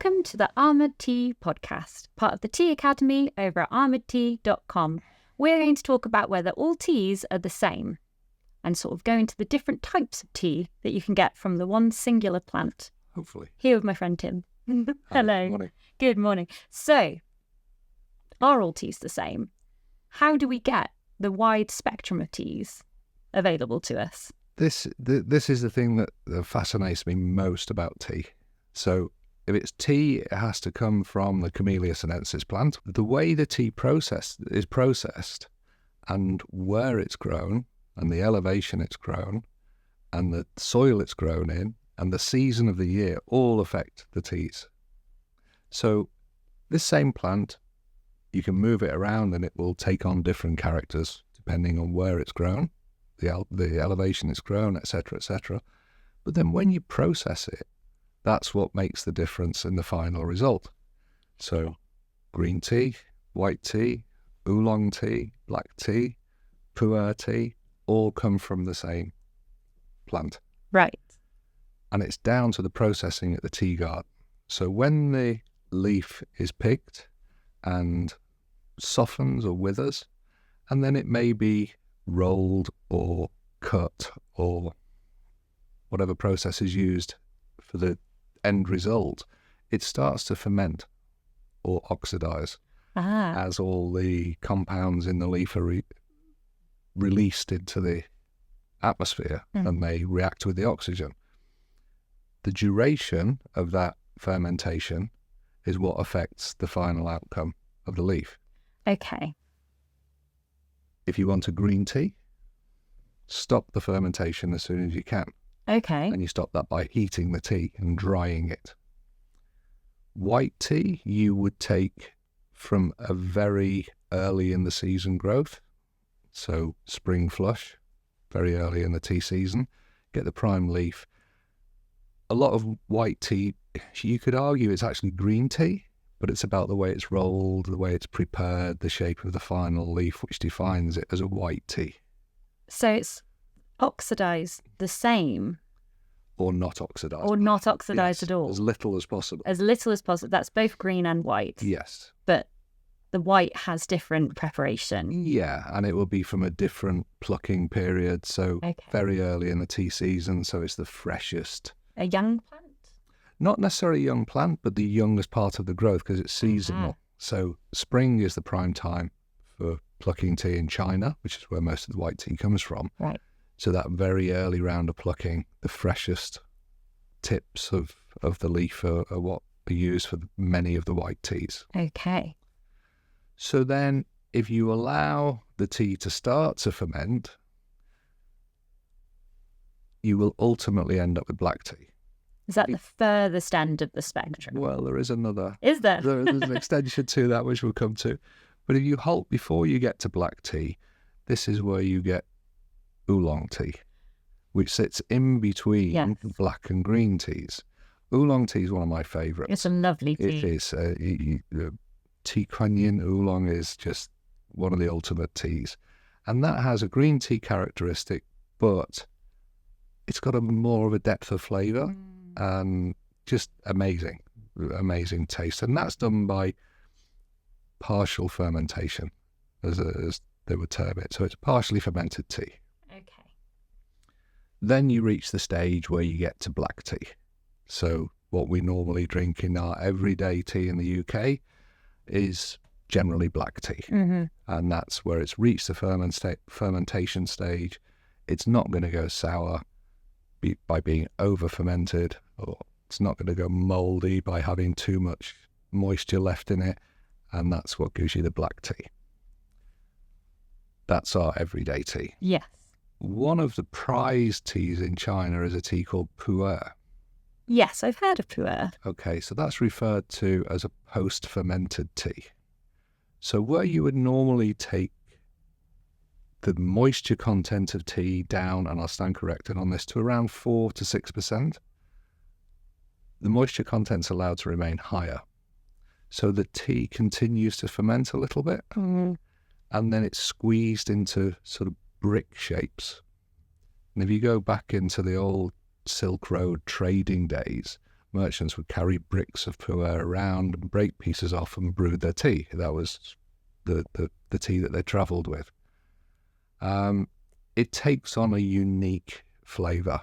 Welcome to the Ahmad Tea podcast, part of the Tea Academy over at ahmadtea.com. We're going to talk about whether all teas are the same and sort of go into the different types of tea that you can get from the one singular plant. Hopefully. Here with my friend Tim. Hello. Good morning. Good morning. So, are all teas the same? How do we get the wide spectrum of teas available to us? This is the thing that fascinates me most about tea. So if it's tea, it has to come from the Camellia sinensis plant. The way the tea is processed and where it's grown and the elevation it's grown and the soil it's grown in and the season of the year all affect the teas. So this same plant, you can move it around and it will take on different characters depending on where it's grown, the elevation it's grown, etc., etc. But then when you process it, that's what makes the difference in the final result. So green tea, white tea, oolong tea, black tea, pu-erh tea, all come from the same plant. Right. And it's down to the processing at the tea garden. So when the leaf is picked and softens or withers, and then it may be rolled or cut or whatever process is used for the end result, it starts to ferment or oxidize as all the compounds in the leaf are released into the atmosphere and they react with the oxygen. The duration of that fermentation is what affects the final outcome of the leaf. Okay. If you want a green tea, stop the fermentation as soon as you can. Okay. And you stop that by heating the tea and drying it. White tea you would take from a very early in the season growth, so spring flush, very early in the tea season, get the prime leaf. A lot of white tea, you could argue it's actually green tea, but it's about the way it's rolled, the way it's prepared, the shape of the final leaf, which defines it as a white tea. So it's oxidized the same? Or not oxidized. Or not oxidized at all? As little as possible. As little as possible. That's both green and white? Yes. But the white has different preparation? Yeah, and it will be from a different plucking period, so very early in the tea season, so it's the freshest. A young plant? Not necessarily a young plant, but the youngest part of the growth because it's seasonal. So spring is the prime time for plucking tea in China, which is where most of the white tea comes from. Right. So that very early round of plucking, the freshest tips of the leaf are what are used for many of the white teas. Okay. So then if you allow the tea to start to ferment, you will ultimately end up with black tea. Is that the furthest end of the spectrum? Well, there is another. Is there? There's an extension to that, which we'll come to. But if you halt before you get to black tea, this is where you get oolong tea, which sits in between black and green teas. Oolong tea is one of my favourites. It's a lovely tea. It is. Tea Kuan oolong is just one of the ultimate teas. And that has a green tea characteristic, but it's got more of a depth of flavour and just amazing taste. And that's done by partial fermentation, as they would term it. So it's partially fermented tea. Okay. Then you reach the stage where you get to black tea. So what we normally drink in our everyday tea in the UK is generally black tea. And that's where it's reached the fermentation stage. It's not going to go sour by being over-fermented, or it's not going to go mouldy by having too much moisture left in it, and that's what gives you the black tea. That's our everyday tea. Yes. One of the prized teas in China is a tea called pu-erh. Yes, I've heard of pu-erh. Okay, so that's referred to as a post-fermented tea. So where you would normally take the moisture content of tea down, and I'll stand corrected on this, to around 4 to 6%, the moisture content's allowed to remain higher. So the tea continues to ferment a little bit, and then it's squeezed into sort of brick shapes. And if you go back into the old Silk Road trading days, merchants would carry bricks of pu-erh around and break pieces off and brew their tea. That was the tea that they travelled with. It takes on a unique flavour.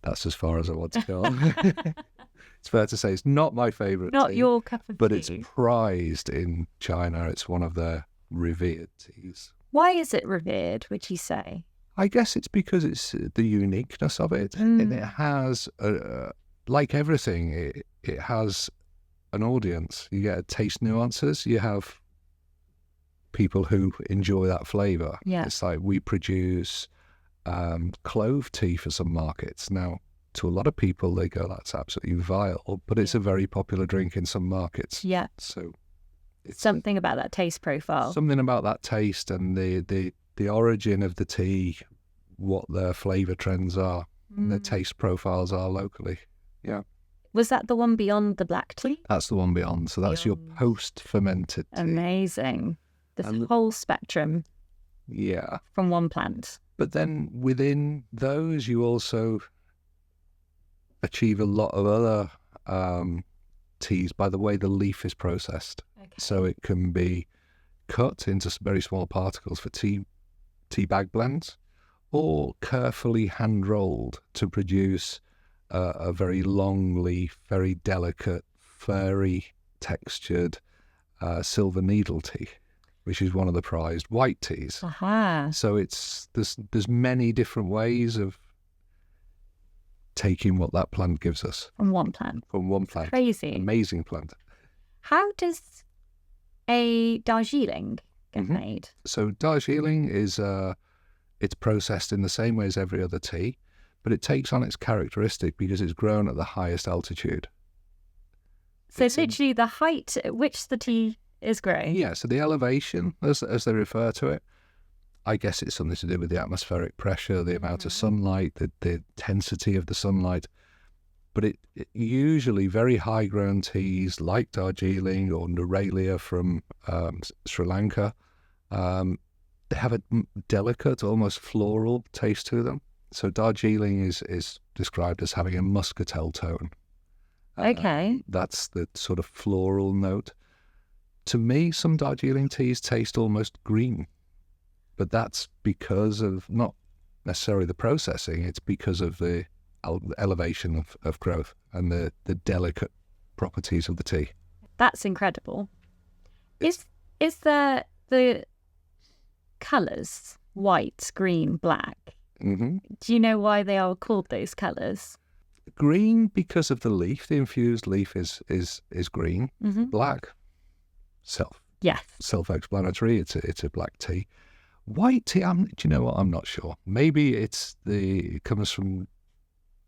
That's as far as I want to go. It's fair to say it's not my favourite tea. Not your cup of tea. But it's prized in China. It's one of their revered teas. Why is it revered, would you say? I guess it's because it's the uniqueness of it. And it has, like everything, it has an audience. You get taste nuances. You have people who enjoy that flavour. Yeah. It's like we produce clove tea for some markets. Now, to a lot of people, they go, that's absolutely vile, but it's a very popular drink in some markets. Yeah. So it's something about that taste profile. Something about that taste and the origin of the tea, what their flavour trends are, and their taste profiles are locally. Yeah. Was that the one beyond the black tea? That's the one beyond. So that's your post-fermented tea. Amazing. This whole spectrum. Yeah. From one plant. But then within those, you also achieve a lot of other teas by the way the leaf is processed. Okay. So it can be cut into very small particles for tea bag blends, or carefully hand rolled to produce a very long leaf, very delicate, furry textured silver needle tea, which is one of the prized white teas. So there's many different ways of taking what that plant gives us. From one plant. From one plant. Crazy. Amazing plant. How does a Darjeeling get made? So Darjeeling is it's processed in the same way as every other tea, but it takes on its characteristic because it's grown at the highest altitude. So it's literally the height at which the tea is growing? Yeah, so the elevation, as they refer to it, I guess it's something to do with the atmospheric pressure, the amount of sunlight, the intensity of the sunlight. But it usually very high-grown teas like Darjeeling or Neuralia from Sri Lanka, they have a delicate, almost floral taste to them. So Darjeeling is described as having a muscatel tone. Okay. That's the sort of floral note. To me, some Darjeeling teas taste almost green. But that's because of not necessarily the processing, it's because of the elevation of growth and the delicate properties of the tea. That's incredible. Is there the colours, white, green, black? Mm-hmm. Do you know why they are called those colours? Green because of the leaf. The infused leaf is green. Mm-hmm. Black, self-explanatory. It's a black tea. White tea, do you know what? I'm not sure. Maybe it comes from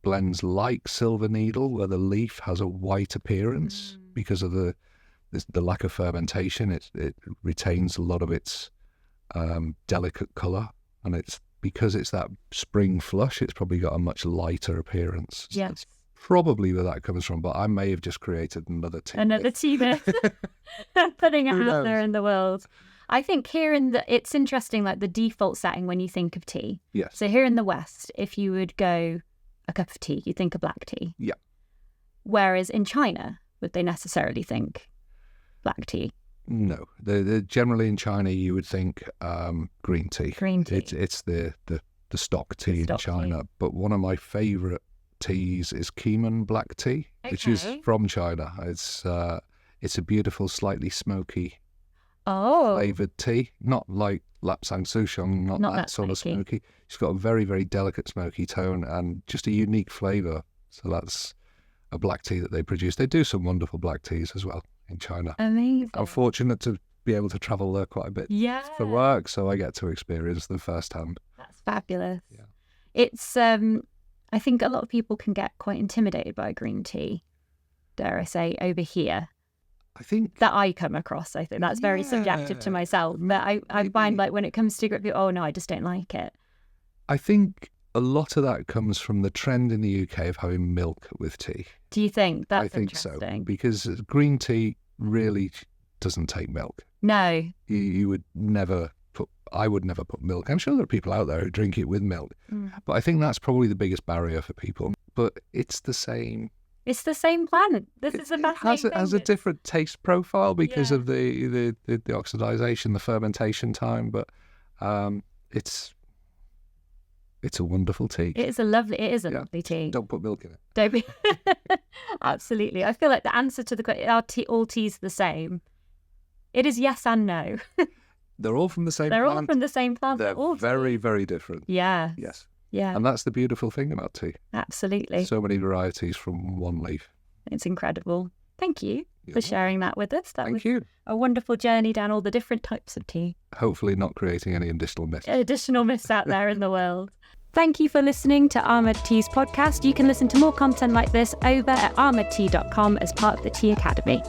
blends like Silver Needle, where the leaf has a white appearance because of the lack of fermentation. It retains a lot of its delicate colour, and it's because it's that spring flush. It's probably got a much lighter appearance. Yes. That's probably where that comes from. But I may have just created another tea. Another tea myth. Putting it out there in the world. I think here it's interesting, like the default setting when you think of tea. Yes. So here in the West, if you would go a cup of tea, you think of black tea. Yeah. Whereas in China, would they necessarily think black tea? No. Generally in China, you would think green tea. Green tea. It's the stock tea in China. But one of my favourite teas is Keeman black tea, which is from China. It's a beautiful, slightly smoky flavoured tea, not like Lapsang Souchong, not that sort of smoky. It's got a very, very delicate smoky tone and just a unique flavour. So that's a black tea that they produce. They do some wonderful black teas as well in China. Amazing. I'm fortunate to be able to travel there quite a bit for work, so I get to experience them firsthand. That's fabulous. Yeah. It's, I think a lot of people can get quite intimidated by green tea, dare I say, over here. I think that I come across. I think that's very subjective to myself. But I find like when it comes to people, oh no, I just don't like it. I think a lot of that comes from the trend in the UK of having milk with tea. Do you think that's I think so, because green tea really doesn't take milk. No. You would never I would never put milk. I'm sure there are people out there who drink it with milk. But I think that's probably the biggest barrier for people. but it's the same. It's the same plant. This is a It fascinating has thing. a different taste profile because Yeah. of the oxidization, the fermentation time, but it's a wonderful tea. It is a lovely tea. Don't put milk in it. Don't be. Absolutely. I feel like the answer to the question, are all teas the same? It is yes and no. They're all from the same They're plant. all from the same plant. They're all very, very different. Yeah. Yes. Yeah. And that's the beautiful thing about tea. Absolutely. So many varieties from one leaf. It's incredible. Thank you for sharing that with us. Thank you. A wonderful journey down all the different types of tea. Hopefully not creating any additional myths out there in the world. Thank you for listening to Ahmad Tea's podcast. You can listen to more content like this over at ahmadtea.com as part of the Tea Academy.